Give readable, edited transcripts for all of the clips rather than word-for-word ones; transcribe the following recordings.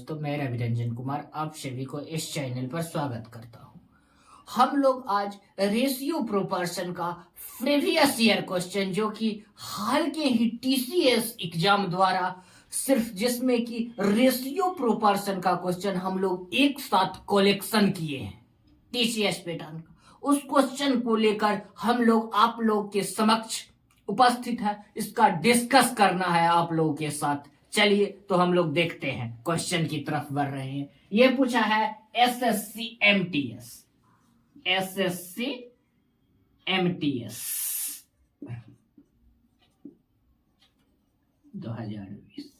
दोस्तों, मैं रवि रंजन कुमार आप सभी को इस चैनल पर स्वागत करता हूं। हम लोग आज रेशियो प्रोपोर्शन का प्रीवियस ईयर क्वेश्चन, जो कि हाल के ही टीसीएस एग्जाम द्वारा सिर्फ जिसमें कि रेशियो प्रोपोर्शन का क्वेश्चन हम लोग एक साथ कलेक्शन किए हैं टीसीएस पैटर्न का, उस क्वेश्चन को लेकर हम लोग आप लोग के समक्ष उपस्थित है। इसका डिस्कस करना है आप लोगों के साथ। चलिए तो हम लोग देखते हैं, क्वेश्चन की तरफ बढ़ रहे हैं। ये पूछा है एसएससी एमटीएस 2020।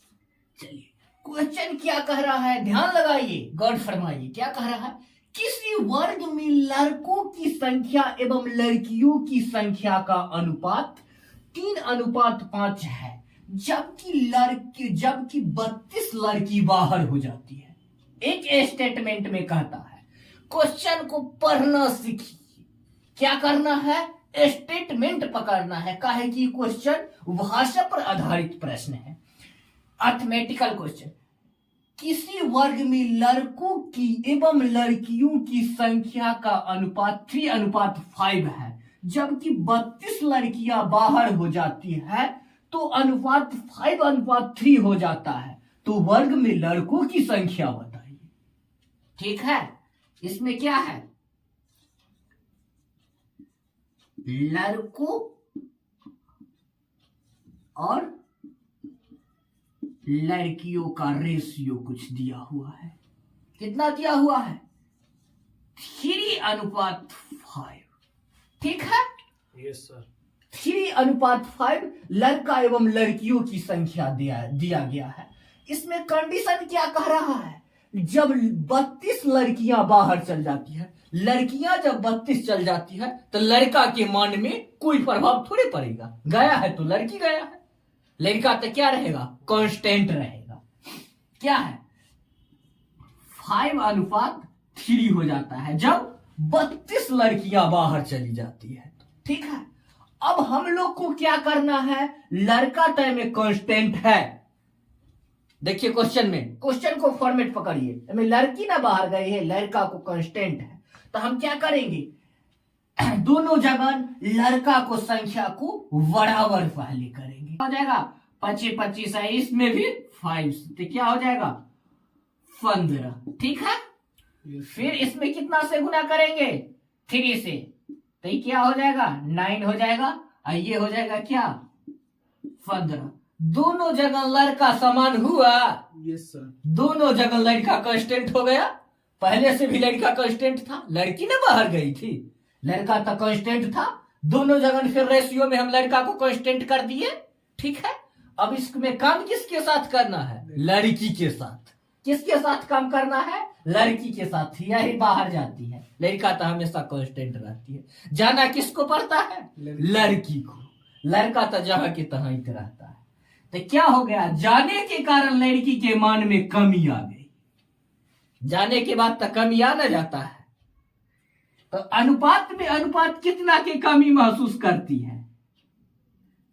चलिए क्वेश्चन क्या कह रहा है, ध्यान लगाइए, गौर फरमाइए। क्या कह रहा है, किसी वर्ग में लड़कों की संख्या एवं लड़कियों की संख्या का अनुपात 3:5 है, जबकि 32 लड़की बाहर हो जाती है। एक स्टेटमेंट में कहता है क्वेश्चन को पढ़ना सीखिए। क्या करना है, स्टेटमेंट पकड़ना है। काहे कि क्वेश्चन भाषा पर आधारित प्रश्न है, अर्थमेटिकल क्वेश्चन। किसी वर्ग में लड़कों की एवं लड़कियों की संख्या का अनुपात 3:5 है, जबकि 32 लड़कियां बाहर हो जाती है, तो अनुपात 5:3 हो जाता है। तो वर्ग में लड़कों की संख्या बताइए। ठीक है, इसमें क्या है, लड़कों और लड़कियों का रेशियो कुछ दिया हुआ है। कितना दिया हुआ है, 3:5। ठीक है, यस सर। 3:5 लड़का एवं लड़कियों की संख्या दिया गया है। इसमें कंडीशन क्या कह रहा है, जब 32 लड़कियां बाहर चल जाती है, लड़कियां जब 32 चल जाती है, तो लड़का के मान में कोई प्रभाव थोड़े पड़ेगा। गया है तो लड़की गया है, लड़का तो क्या रहेगा, कांस्टेंट रहेगा। क्या है, 5:3 हो जाता है जब 32 लड़कियां बाहर चली जाती है। ठीक है, अब हम लोग को क्या करना है, लड़का तय में कांस्टेंट है। देखिए क्वेश्चन में, क्वेश्चन को फॉर्मेट पकड़िए, लड़की ना बाहर गई है, लड़का को कांस्टेंट है। तो हम क्या करेंगे, दोनों जगह लड़का को संख्या को बराबर पहले करेंगे। हो जाएगा 25 है, इसमें भी 5, तो क्या हो जाएगा 15। ठीक है, फिर इसमें कितना से गुना करेंगे, 3 से, तो ये क्या हो जाएगा 9 हो जाएगा, और ये हो जाएगा क्या 15। दोनों जगह लड़का समान हुआ। Yes sir. दोनों जगह लड़का कांस्टेंट हो गया। पहले से भी लड़का कांस्टेंट था, लड़की ना बाहर गई थी, लड़का तो कांस्टेंट था। दोनों जगह फिर रेशियो में हम लड़का को कांस्टेंट कर दिए। ठीक है, अब इसमें काम किसके साथ करना है, लड़की के साथ। किसके साथ काम करना है, लड़की के साथ। यही बाहर जाती है, लड़का तो हमेशा कांस्टेंट रहती है। जाना किसको पड़ता है, लड़की को। लड़का तो जहां के तहां ही रहता है। तो क्या हो गया, जाने के कारण लड़की के मान में कमी आ गई। जाने के बाद तो कमी आ न जाता है। तो अनुपात में अनुपात कितना की कमी महसूस करती है,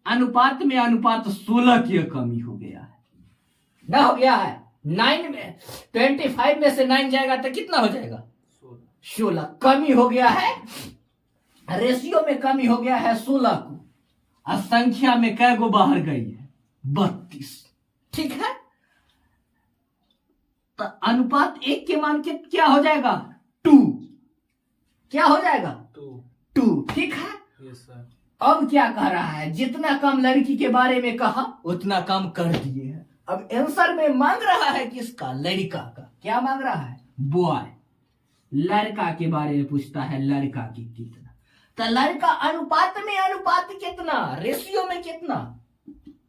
अनुपात में अनुपात 16 की कमी हो गया है। ना हो गया है 9 में, 25 में से 9 जाएगा तो कितना हो जाएगा 16। कमी हो गया है, रेशियो में कमी हो गया है 16 को, और संख्या में कै गो बाहर गई है, 32। ठीक है, तो अनुपात 1 के मान के क्या हो जाएगा 2। क्या हो जाएगा 2। ठीक है, यस सर। अब क्या कह रहा है, जितना कम लड़की के बारे में कहा उतना कम कर दिए है। अब आंसर में मांग रहा है किसका, लड़का का। क्या मांग रहा है, बॉय। लड़का के बारे में पूछता है, लड़का की कितना। तो लड़का अनुपात में अनुपात कितना, रेशियो में कितना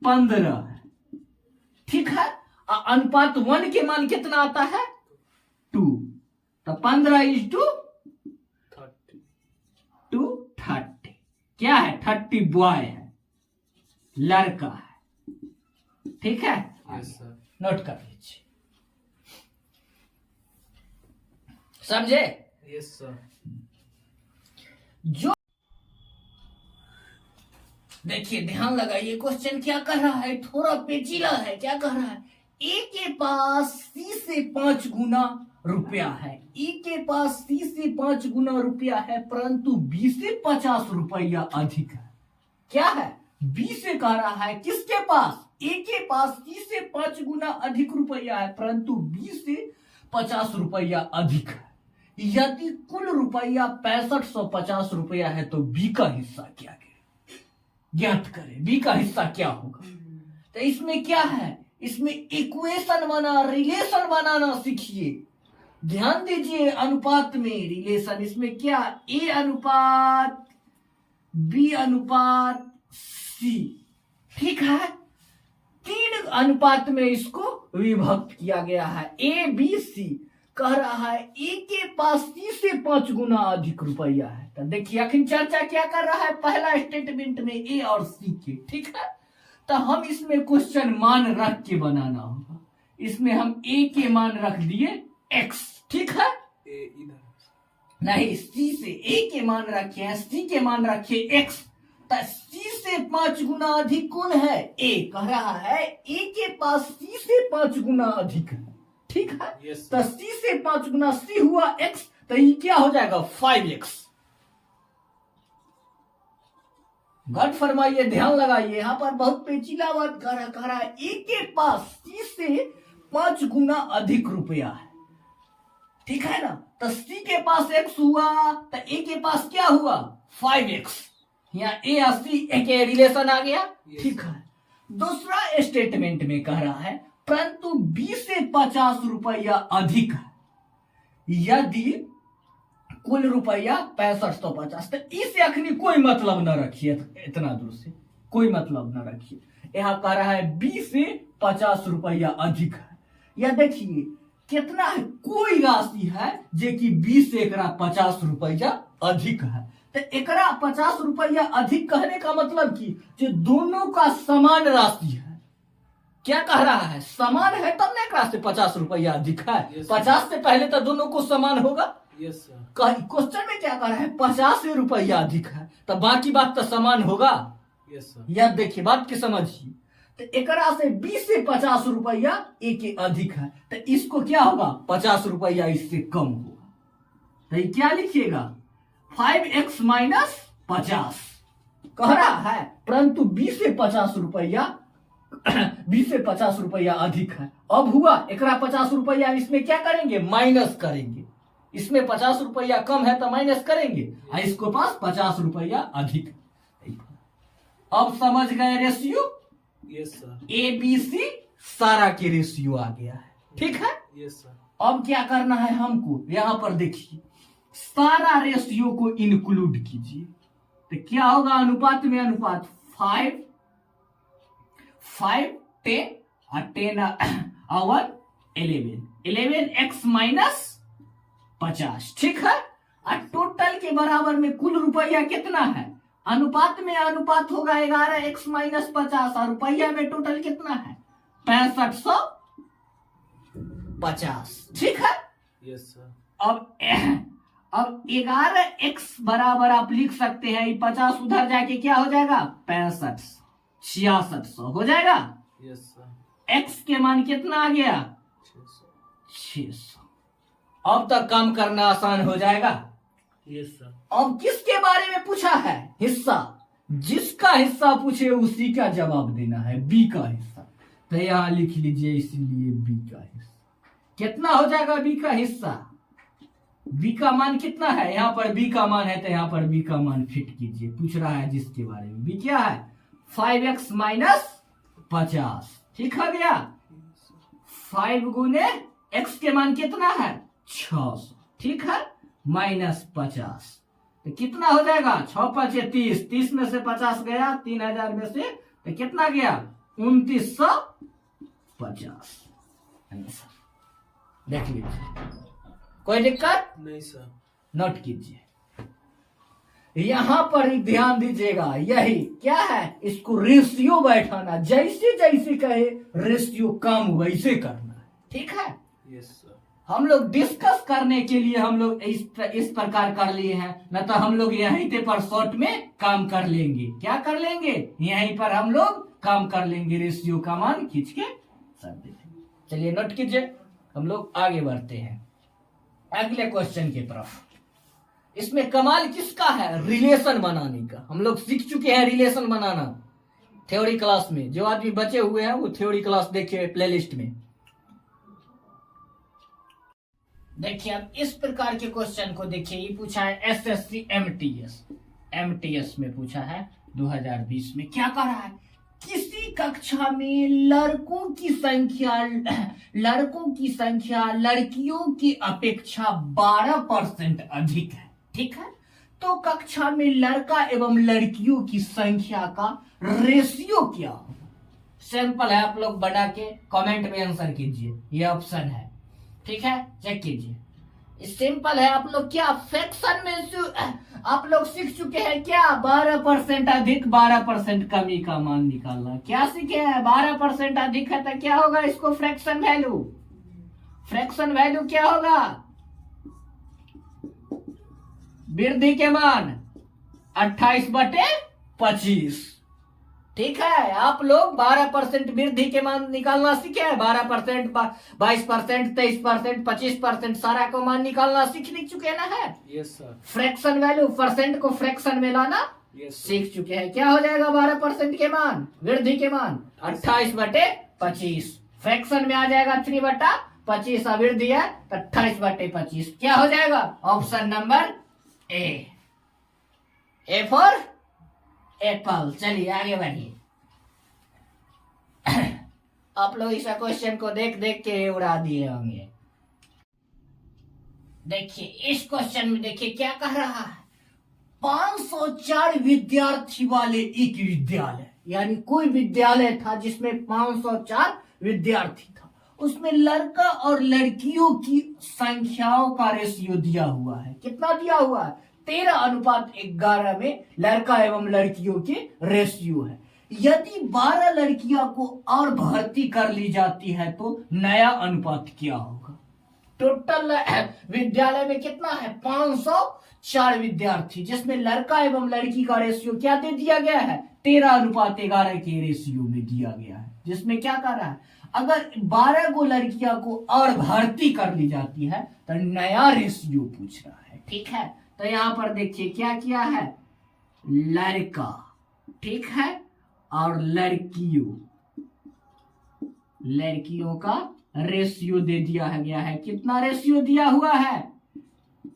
15 है। ठीक है, अनुपात 1 के मान कितना आता है 2, तो 15:30 क्या है 30 बॉय है, लड़का है। ठीक है, यस सर। नोट कर लीजिए, समझे। Yes sir. जो देखिए, ध्यान लगाइए, क्वेश्चन क्या कर रहा है, थोड़ा पेचीला है। क्या कह रहा है, ए के पास सी से 5 गुना रुपया है, ए के पास सी से 5 गुना रुपया है, परंतु बी से 50 रुपया अधिक है। क्या है? बी से कह रहा है किसके पास? ए के पास सी से 5 गुना अधिक रुपया है, परंतु बी से 50 रुपया अधिक है। यदि कुल रुपया 6550 रुपया है तो बी का हिस्सा क्या है? ज्ञात करें बी का हिस्सा क्या होगा। तो इसमें क्या है? इसमें इक्वेशन बना, रिलेशन बनाना सीखिए। ध्यान दीजिए, अनुपात में रिलेशन, इसमें क्या? ए अनुपात बी अनुपात सी, ठीक है। 3 अनुपात में इसको विभक्त किया गया है। ए बी सी कह रहा है ए के पास सी से 5 गुना अधिक रुपया है। तो देखिए आखिर चर्चा क्या कर रहा है पहला स्टेटमेंट में, ए और सी के, ठीक है। तो हम इसमें क्वेश्चन मान रख के बनाना होगा। इसमें हम ए के मान रख दिए x, ठीक है। ए इधर नहीं, सी से ए के मान रखे हैं, सी के मान रखे x। तो सी से 5 गुना अधिक कौन है? ए। कह रहा है ए के पास सी से 5 गुना अधिक है, ठीक है। Yes, तो सी से 5 गुना सी हुआ x, तो ये क्या हो जाएगा? 5x। गौर फरमाइए, ध्यान लगाइए, यहां पर बहुत पेचीदा बात कह रहा है ए के पास सी से 5 गुना अधिक रुपया है, ठीक है ना। तो सी के पास x हुआ, तो ए के पास क्या हुआ? 5x। यहाँ ए और सी एक रिलेशन आ गया, ठीक है। दूसरा स्टेटमेंट में कह रहा है परंतु बी से 50 रुपया अधिक है, यदि कुल रुपया 6550। तो इस अखनी कोई मतलब न रखिए, इतना दूर से कोई मतलब न रखिए। यहाँ कह रहा है बी से 50 रुपया अधिक है। या देखिए कितना है, कोई राशि है जो कि बी से एकरा 50 रुपया अधिक है। तो एकरा 50 रुपया अधिक कहने का मतलब कि जो दोनों का समान राशि है। क्या कह रहा है? समान है तब ना एकरा से 50 रुपया अधिक है। Yes, 50 से पहले तो दोनों को समान होगा। यस सर, क्वेश्चन में क्या कह रहा है? 50 रुपया अधिक है, तो बाकी बात तो समान होगा। यस सर, याद देखिए, बात की समझिए। तो एकरा से 20 से 50 रुपया ए के अधिक है, तो इसको क्या होगा? 50 रुपया इससे कम होगा। तो ये क्या लिखिएगा? 5x माइनस 50 कह रहा है, परंतु 20 से 50 रुपया 20 से 50 रुपया अधिक है। अब हुआ एकरा 50 रुपया, इसमें क्या करेंगे? माइनस करेंगे। इसमें 50 रुपया कम है तो माइनस करेंगे, और इसको पास 50 रुपया अधिक है। अब समझ गए ratio? Yes sir, A B C सारा के रेशियो आ गया है, ठीक है। यस सर, अब क्या करना है हमको? यहां पर देखिए, सारा रेशियो को इंक्लूड कीजिए। तो क्या होगा? अनुपात में अनुपात 5 10 और 10 और 11x माइनस 50, ठीक है। और टोटल के बराबर में कुल रुपया कितना है? अनुपात में अनुपात होगा 11x माइनस 50, और रुपया में टोटल कितना है? 6550, ठीक है। यस सर, अब 11x बराबर आप लिख सकते हैं, 50 उधर जाके क्या हो जाएगा? 6600 हो जाएगा। यस सर, x के मान कितना आ गया? 600। अब तक काम करना आसान हो जाएगा। यस सर, अब किसके बारे में पूछा है? हिस्सा। जिसका हिस्सा पूछे उसी का जवाब देना है, बी का हिस्सा। तो यहां लिख लीजिए, इसीलिए बी का हिस्सा कितना हो जाएगा? बी का हिस्सा, बी का मान कितना है? यहां पर बी का मान है, तो यहां पर बी का मान फिट कीजिए। पूछ रहा है जिसके बारे में, बी क्या है? 5x माइनस 50, ठीक है गया। 5 गुने x के मान कितना है? 600, ठीक है, माइनस 50, तो कितना हो जाएगा? 6 5 30, 30 में से 50 गया, 3000 में से तो कितना गया? 2950। देख लीजिए, कोई दिक्कत? नहीं सर, नोट कीजिए। यहां पर ही ध्यान दीजिएगा, यही क्या है? इसको रेशियो बैठाना, जैसे जैसे कहे रेशियो काम वैसे करना है, ठीक है। यस सर, हम लोग डिस्कस करने के लिए हम लोग इस प्रकार कर लिए हैं, न तो हम लोग यहीं पे पर शॉर्ट में काम कर लेंगे। क्या कर लेंगे? यहीं पर हम लोग काम कर लेंगे, रेशियो का मान खींच के सब देखेंगे। चलिए नोट कीजिए, हम लोग आगे बढ़ते हैं अगले क्वेश्चन की तरफ। इसमें कमाल किसका है? रिलेशन बनाने का। हम लोग सीख चुके हैं रिलेशन बनाना थ्योरी क्लास में। जो आदमी बचे हुए हैं वो थ्योरी क्लास देखिए प्लेलिस्ट में। देखिए अब इस प्रकार के क्वेश्चन को देखिए, ये पूछा है एसएससी एमटीएस में पूछा है 2020 में। क्या कर रहा है? किसी कक्षा में लड़कों की संख्या लड़कियों की अपेक्षा 12% अधिक है, ठीक है? तो कक्षा में लड़का एवं लड़कियों की संख्या का रेशियो क्या होगा? सिंपल है, आप लोग बना के कमेंट में आंसर कीजिए, ये ऑप्शन है, ठीक है? चेक कीजिए, सिंपल है। आप लोग क्या फ्रैक्शन में आप लोग सीख चुके हैं क्या? 12% अधिक 12% कमी का मान निकालना। क्या सीखे हैं? 12% अधिक है तो क्या होगा? इसको फ्रैक्शन वैल्यू क्या होगा? वृद्धि के मान 28/25, ठीक है? आप लोग 12% वृद्धि के मान निकालना सीखे हैं। 12%, 22%, 23%, 25% सारा को मान निकालना सीख चुके ना है? Yes sir. Fraction value percent को फ्रैक्शन में लाना सीख चुके हैं। क्या हो जाएगा? 12% के मान वृद्धि के मान 28/25, फ्रैक्शन में आ जाएगा 3/25, वृद्धि है 28/25। क्या हो जाएगा? Option number A for Apple. चलिए आगे बढ़िए। आप लोग इस क्वेश्चन को देख देख के उड़ा दिए होंगे। देखिए इस क्वेश्चन में देखिए क्या कह रहा है? 504 विद्यार्थी वाले एक विद्यालय, यानी कोई विद्यालय था जिसमें 504 विद्यार्थी था, उसमें लड़का और लड़कियों की संख्याओं का रेशियो दिया हुआ है। कितना दिया हुआ है? 13:11 में लड़का एवं लड़कियों के रेशियो है। यदि 12 लड़कियों को और भर्ती कर ली जाती है तो नया अनुपात क्या होगा? टोटल विद्यालय में कितना है? 504 विद्यार्थी, जिसमें लड़का एवं लड़की का रेशियो क्या दे दिया गया है? 13:11 के रेशियो में दिया गया है। जिसमें क्या कर रहा है? अगर 12 को लड़कियों को और भर्ती कर ली जाती है तो नया रेशियो पूछ रहा है, ठीक है? तो यहां पर देखिए क्या किया है? लड़का, ठीक है, और लड़कियों का रेशियो दे दिया गया है। कितना रेशियो दिया हुआ है?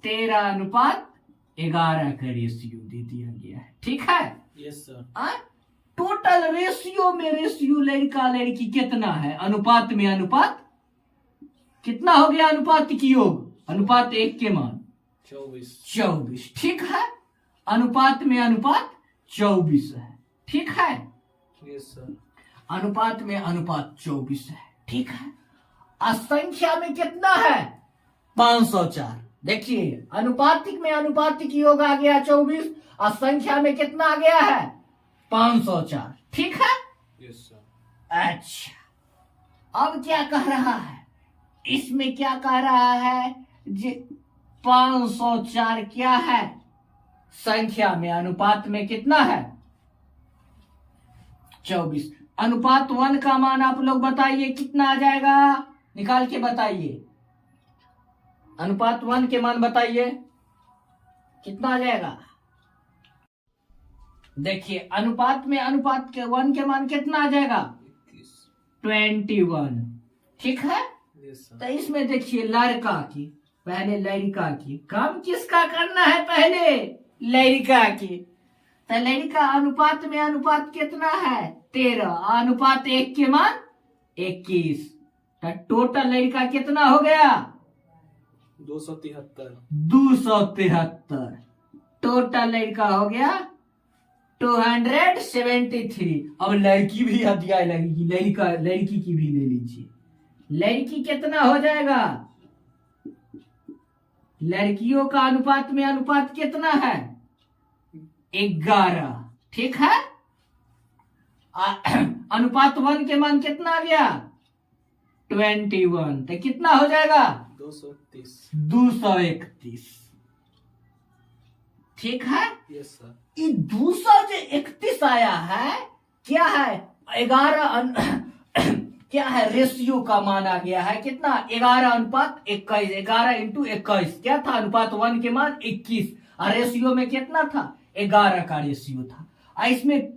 13:11 का रेशियो दे दिया गया है, ठीक है? Yes sir. टोटल रेशियो में रेशियो लड़का लड़की कितना है? अनुपात में अनुपात कितना हो गया? अनुपात की योग, अनुपात 1 के मान 24, ठीक है? अनुपात में अनुपात 24 है, ठीक है? Yes sir. अनुपात में अनुपात 24 है, ठीक है? असंख्या में कितना है? 504। देखिए अनुपातिक में अनुपातिक योग आ गया 24, असंख्या में कितना आ गया है? 504, ठीक है? Yes sir. अच्छा, अब क्या कह रहा है? इसमें क्या कह रहा है? 504 क्या है? संख्या में, अनुपात में कितना है? 24। अनुपात 1 का मान आप लोग बताइए कितना आ जाएगा? निकाल के बताइए। अनुपात 1 के मान बताइए कितना आ जाएगा? देखिए अनुपात में अनुपात के 1 के मान कितना आ जाएगा? 21, ठीक है? तो इसमें देखिए लड़का की, पहले लड़का की, काम किसका करना है? पहले लड़का की। तो लड़का अनुपात में अनुपात कितना है? 13, अनुपात 1 के मान 21। तो टोटल लड़का कितना हो गया? 273। टोटल लड़का हो गया 273। अब लड़की भी दिया लगेगी, लड़की की भी ले लीजिए। लड़की कितना हो जाएगा? लड़कियों का अनुपात में अनुपात कितना है? 11, ठीक है? अनुपात 1 के मान कितना आ गया? 21। तो कितना हो जाएगा? 231, ठीक है? Yes sir. ये 231 आया है, क्या है? 11 क्या है, रेशियो का मान आ गया है कितना, 11:21, 11 × 21 क्या था, अनुपात 1 के मान 21, और रेशियो में कितना था, 11 का रेशियो था। और इसमें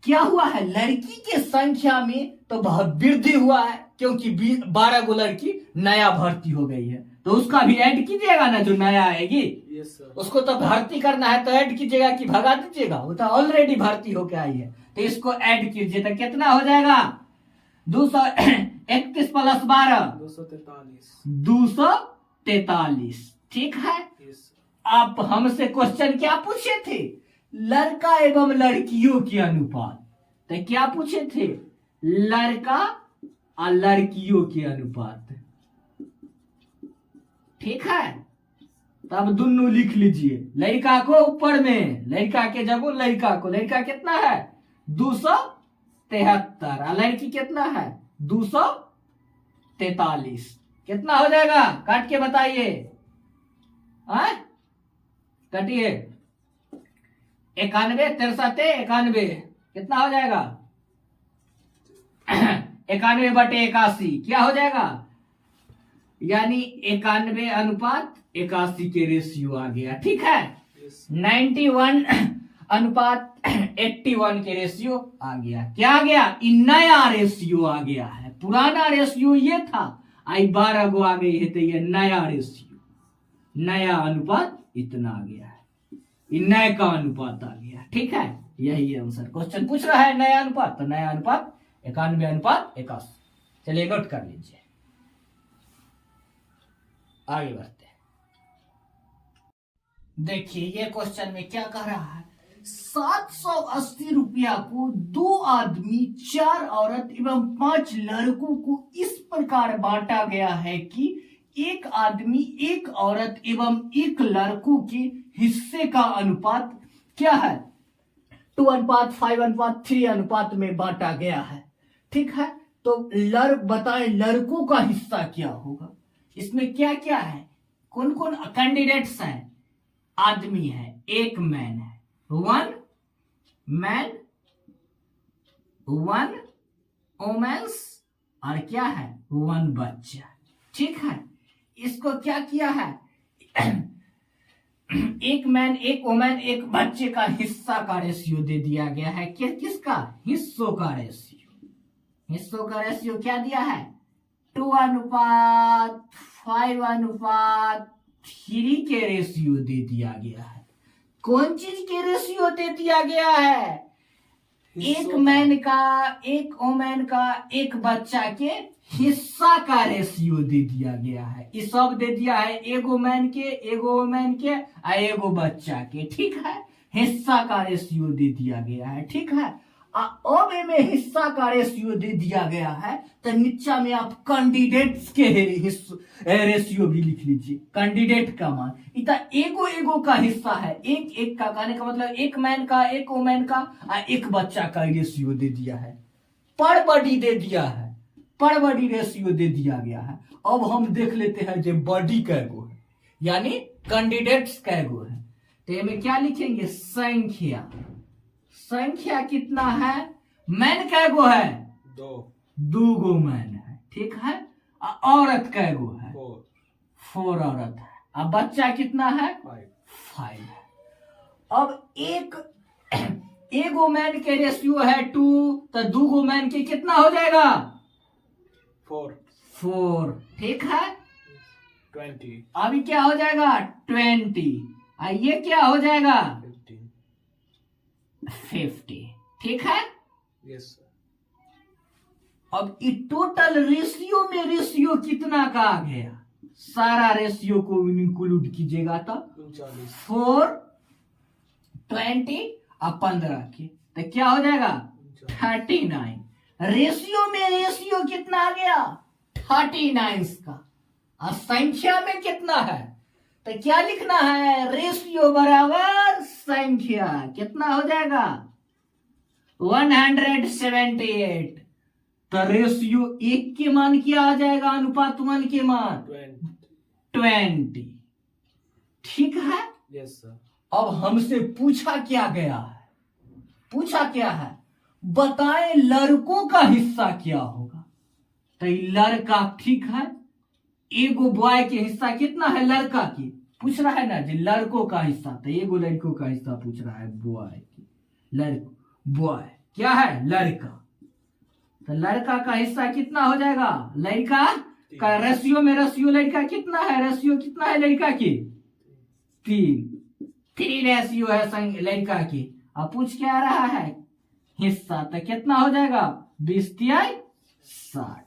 क्या हुआ है, लड़की के संख्या में तो बहुत वृद्धि हुआ है, क्योंकि 12 गो लड़की नया भर्ती हो गई है, तो उसका भी ऐड कीजिएगा ना, जो नया आएगी यस सर। उसको तो भर्ती करना है, तो ऐड कीजिएगा कि भगा दीजिएगा, वो तो ऑलरेडी भर्ती होके आई है, तो इसको ऐड कीजिए, तो कितना हो जाएगा, 231 + 12 243। ठीक है। Yes sir. आप हमसे क्वेश्चन क्या पूछे थे, लड़का एवं लड़कियों के अनुपात, तो क्या पूछे थे, लड़का और लड़कियों के अनुपात। ठीक है, तब दोनों लिख लीजिए, लड़का को ऊपर में, लड़का के जगह लड़का को, लड़का कितना है 273, और लड़की कितना है 243। कितना हो जाएगा, काट के बताइए, कटिए, 91 63 91, कितना हो जाएगा 91/81, क्या हो जाएगा, यानी 91:81 के रेशियो आ गया। ठीक है, 91:81 के रेशियो आ गया। क्या आ गया, नया रेशियो आ गया है, पुराना रेशियो ये था, आई 12 गो आ गई है, तो ये नया रेशियो, नया अनुपात इतना आ गया है, नए का अनुपात आ गया। ठीक है, यही आंसर, क्वेश्चन पूछ रहा है नया अनुपात, तो नया अनुपात 91:81। चलिए नोट कर लीजिए, आगे बढ़ते हैं। देखिए ये क्वेश्चन में क्या कह रहा है, 780 रुपया को 2 आदमी, 4 औरत एवं 5 लड़कों को इस प्रकार बांटा गया है कि 1 आदमी, 1 औरत एवं 1 लड़कों के हिस्से का अनुपात क्या है, 2:5:3 अनुपात में बांटा गया है। ठीक है, तो बताएं लड़कों का हिस्सा क्या होगा। इसमें क्या क्या है, कौन कौन कैंडिडेट्स हैं, आदमी है, 1 मैन है, 1 मैन, 1 वोमेन्स, और क्या है 1 बच्चा। ठीक है, इसको क्या किया है, 1 मैन, 1 वोमेन, 1 बच्चे का हिस्सा का रेशियो दे दिया गया है। किसका, हिस्सों का रेशियो, हिस्सों का रेशियो क्या दिया है, 2:5:3 के रेशियो दे दिया गया है। कौन चीज के रेशियो दे दिया गया है, 1 मैन का, 1 वोमेन का, 1 बच्चा के हिस्सा का रेशियो दे दिया गया है। ये सब दे दिया है, 1 मैन के, 1 वोमेन के और 1 बच्चा के। ठीक है, हिस्सा का रेशियो दे दिया गया है। ठीक है, अब में हिस्सा का रेशियो दे दिया गया है, तो नीचा में आप कैंडिडेट्स के रेशियो भी लिख लीजिए, कैंडिडेट का मान, इतना एगो का हिस्सा है, एक का, कहने का मतलब 1 मैन का, 1 वोमेन का और 1 बच्चा का रेशियो दे दिया है, पर बॉडी दे दिया है, पर बॉडी रेशियो दे दिया गया है। अब हम देख लेते हैं जो बॉडी कैगो है, यानी कैंडिडेट्स कैगो है, तो इसमें क्या लिखेंगे, संख्या, संख्या कितना है, मैन कैगो है, 2 गो मैन है। ठीक है, औरत कैगो है, 4 औरत है, अब बच्चा कितना है, 5 है। अब एक मैन के रेशियो है 2, तो 2 गो मैन के कितना हो जाएगा, 4। ठीक है, 20, अभी क्या हो जाएगा 20, और ये क्या हो जाएगा 50। ठीक है, यस सर। अब इस टोटल रेशियो में रेशियो कितना का आ गया, सारा रेशियो को इंक्लूड कीजिएगा तो 4, 20 और 15 के, तो क्या हो जाएगा 39। रेशियो में रेशियो कितना आ गया 39 का, और संख्या में कितना है, तो क्या लिखना है, रेशियो बराबर संख्या, कितना हो जाएगा 178। तो रेशियो 1 के मान क्या आ जाएगा, अनुपात 1 के मान 20। ठीक है, यस सर। अब हमसे पूछा क्या गया है, पूछा क्या है, बताएं लड़कों का हिस्सा क्या होगा। तो ये लड़का, ठीक है। एगो बॉय के हिस्सा कितना है लड़का की, पूछ रहा है ना जी लड़कों का हिस्सा, तो एगो लड़कों का हिस्सा पूछ रहा है बॉय की। बॉय क्या है लड़का, तो लड़का का हिस्सा कितना हो जाएगा, लड़का का रेशियो में रेशियो लड़का कितना है, रेशियो कितना है लड़का की 3 रेशियो है लड़का की। अब पूछ क्या रहा है हिस्सा, तो कितना हो जाएगा 20 तिहाई 60,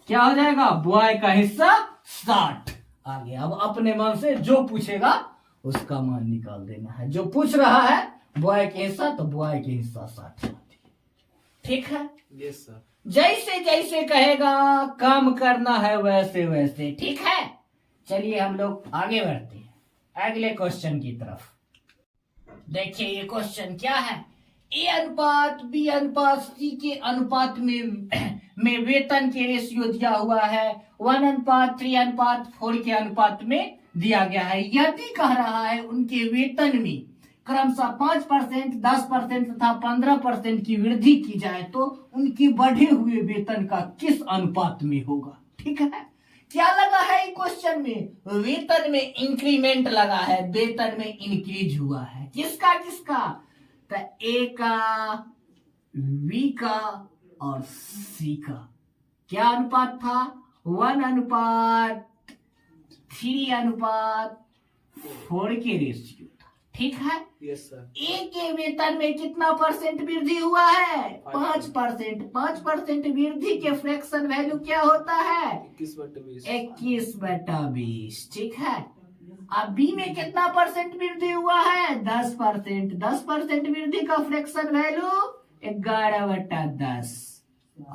क्या हो जाएगा बॉय का हिस्सा 60। आगे अब अपने मन से जो पूछेगा उसका मान निकाल देना है। जो पूछ रहा है बॉय के हिस्सा, तो बॉय के हिस्सा 60, ठीक है। Yes sir. जैसे जैसे कहेगा काम करना है वैसे वैसे, ठीक है। चलिए हम लोग आगे बढ़ते हैं अगले क्वेश्चन की तरफ। देखिए ये क्वेश्चन क्या है, ए अनुपात बी अनुपात सी के अनुपात में वेतन के रेशियो दिया हुआ है 1:3:4 के अनुपात में दिया गया है। यदि कह रहा है उनके वेतन में क्रमशः 5%, 10% तथा 15% की वृद्धि की जाए तो उनके बढ़े हुए वेतन का किस अनुपात में होगा, ठीक है। क्या लगा है क्वेश्चन में, वेतन में इंक्रीमेंट लगा है, वेतन में इंक्रीज हुआ है, किसका किसका, तो ए का, बी का और सी का। क्या अनुपात था 1:3:4 के रेशियो था, ठीक है। Yes sir. ए के वेतन में कितना परसेंट वृद्धि हुआ है 5%। 5% वृद्धि के फ्रैक्शन वैल्यू क्या होता है 21/20, ठीक है। अब बी में कितना परसेंट वृद्धि हुआ है 10%। 10% वृद्धि का फ्रैक्शन वैल्यू 11/10।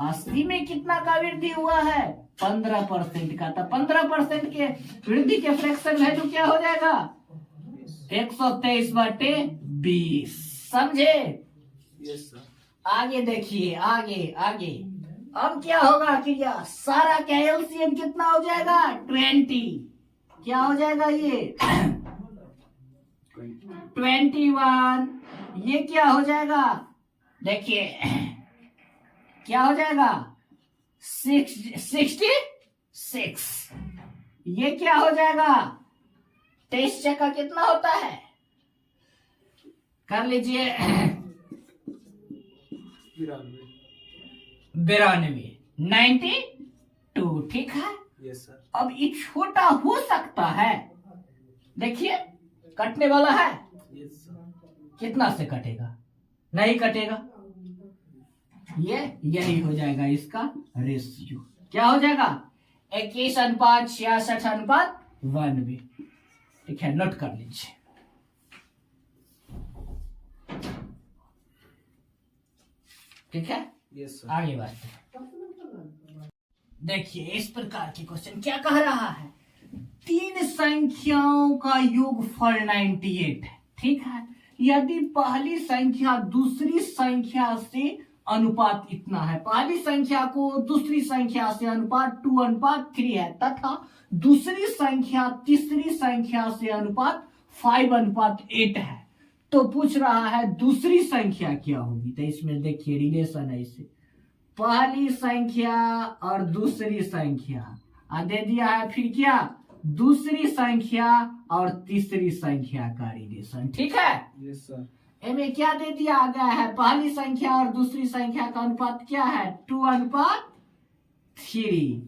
80 में कितना का वृद्धि हुआ है 15% का, तो 15% के वृद्धि के फ्रैक्शन वैल्यू क्या हो जाएगा 123/20, समझे। Yes sir. आगे देखिए, आगे आगे अब क्या होगा कि सारा का एलसीएम कितना हो जाएगा 20, क्या हो जाएगा ये 21। ये क्या हो जाएगा, देखिए क्या हो जाएगा 66। ये क्या हो जाएगा 23 का कितना होता है, कर लीजिए 92, 92, ठीक है। Yes sir. अब ये छोटा हो सकता है, देखिए कटने वाला है, यस सर। कितना से कटेगा, नहीं कटेगा, ये यही हो जाएगा इसका रेशियो, क्या हो जाएगा 21:66:1, ठीक है, नोट कर लीजिए। ठीक है, यस सर। आगे बढ़ते हैं। देखिए इस प्रकार की क्वेश्चन क्या कह रहा है, 3 संख्याओं का योगफल 98 है, ठीक है। यदि पहली संख्या दूसरी संख्या से अनुपात इतना है, पहली संख्या को दूसरी संख्या से अनुपात 2:3 है तथा दूसरी संख्या तीसरी संख्या से अनुपात 5:8 है, तो पूछ रहा है दूसरी संख्या क्या होगी। तो इसमें देखिए रिलेशन है, इसे पहली संख्या और दूसरी संख्या दे दिया है, फिर क्या दूसरी संख्या और तीसरी संख्या का रिलेशन, ठीक है। Yes sir. इनमें क्या दे दिया गया है, पहली संख्या और दूसरी संख्या का अनुपात क्या है 2:3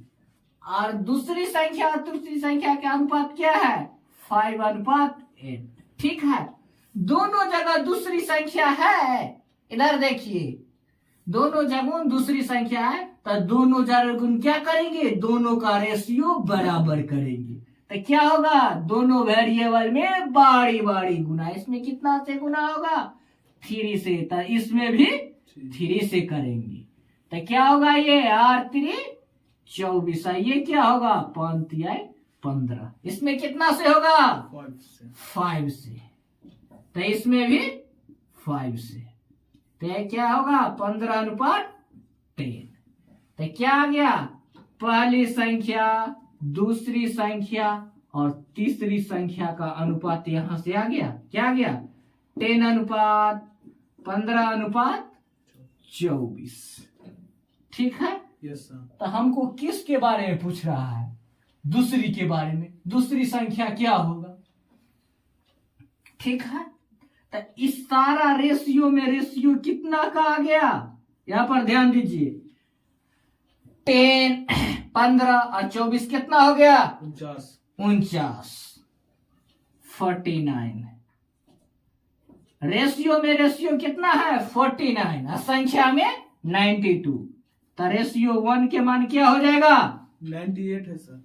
और दूसरी संख्या और तीसरी संख्या का अनुपात क्या है 5:8, ठीक है। दोनों जगह दूसरी संख्या है, इधर देखिए दोनों जगह दूसरी संख्या है, तो दोनों जगह क्या करेंगे, दोनों का रेशियो बराबर करेंगे, तो क्या होगा दोनों वेरिएबल में बारी बारी गुना, इसमें कितना से गुना होगा 3 से, तो इसमें भी 3 से करेंगे, तो क्या होगा ये 8×3 24, ये क्या होगा 5×3 इसमें कितना से होगा 5 से, तो इसमें भी 5 से, तो क्या होगा 15:10, तो क्या आ गया पहली संख्या दूसरी संख्या और तीसरी संख्या का अनुपात यहां से आ गया, क्या आ गया 10:15:24, ठीक है। Yes sir. तो हमको किसके बारे में पूछ रहा है? दूसरी के बारे में। दूसरी संख्या क्या होगा? ठीक है, तो इस सारा रेशियो में रेशियो कितना का आ गया? यहां पर ध्यान दीजिए, 10, 15 और 24 कितना हो गया? 49, 49। रेशियो में रेशियो कितना है? 49 और संख्या में 92। तो रेशियो 1 के मान क्या हो जाएगा? 98 है सर।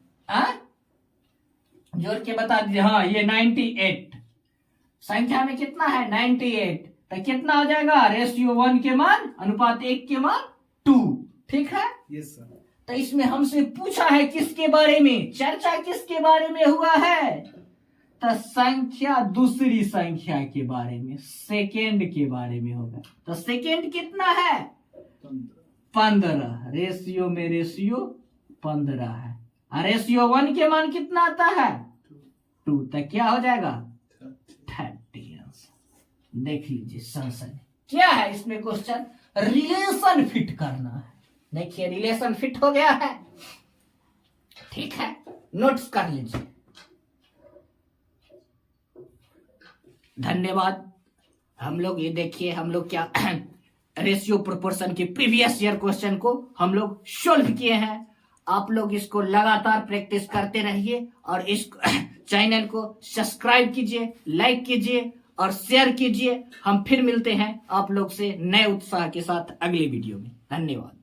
जोड़ के बता दीजिए। हाँ, ये 98 संख्या में कितना है? 98। तो कितना हो जाएगा? रेशियो 1 के मान अनुपात 1 के मान 2। ठीक है। Yes sir. तो इसमें हमसे पूछा है किसके बारे में? चर्चा किसके बारे में हुआ है? तो संख्या, दूसरी संख्या के बारे में, सेकेंड के बारे में होगा। तो सेकेंड कितना है? 15। रेशियो में रेशियो 15 है। और रेशियो 1 के मान कितना आता है? 2। तो क्या हो जाएगा? 30। देख लीजिए संशय क्या है इसमें? क्वेश्चन रिलेशन फिट करना है। देखिए, रिलेशन फिट हो गया है। ठीक है, नोट्स कर लीजिए। धन्यवाद। हम लोग ये देखिए, हम लोग क्या रेशियो प्रोपोर्शन के प्रीवियस ईयर क्वेश्चन को हम लोग सोल्व किए हैं। आप लोग इसको लगातार प्रैक्टिस करते रहिए और इस चैनल को सब्सक्राइब कीजिए, लाइक कीजिए और शेयर कीजिए। हम फिर मिलते हैं आप लोग से नए उत्साह के साथ अगले वीडियो में। धन्यवाद।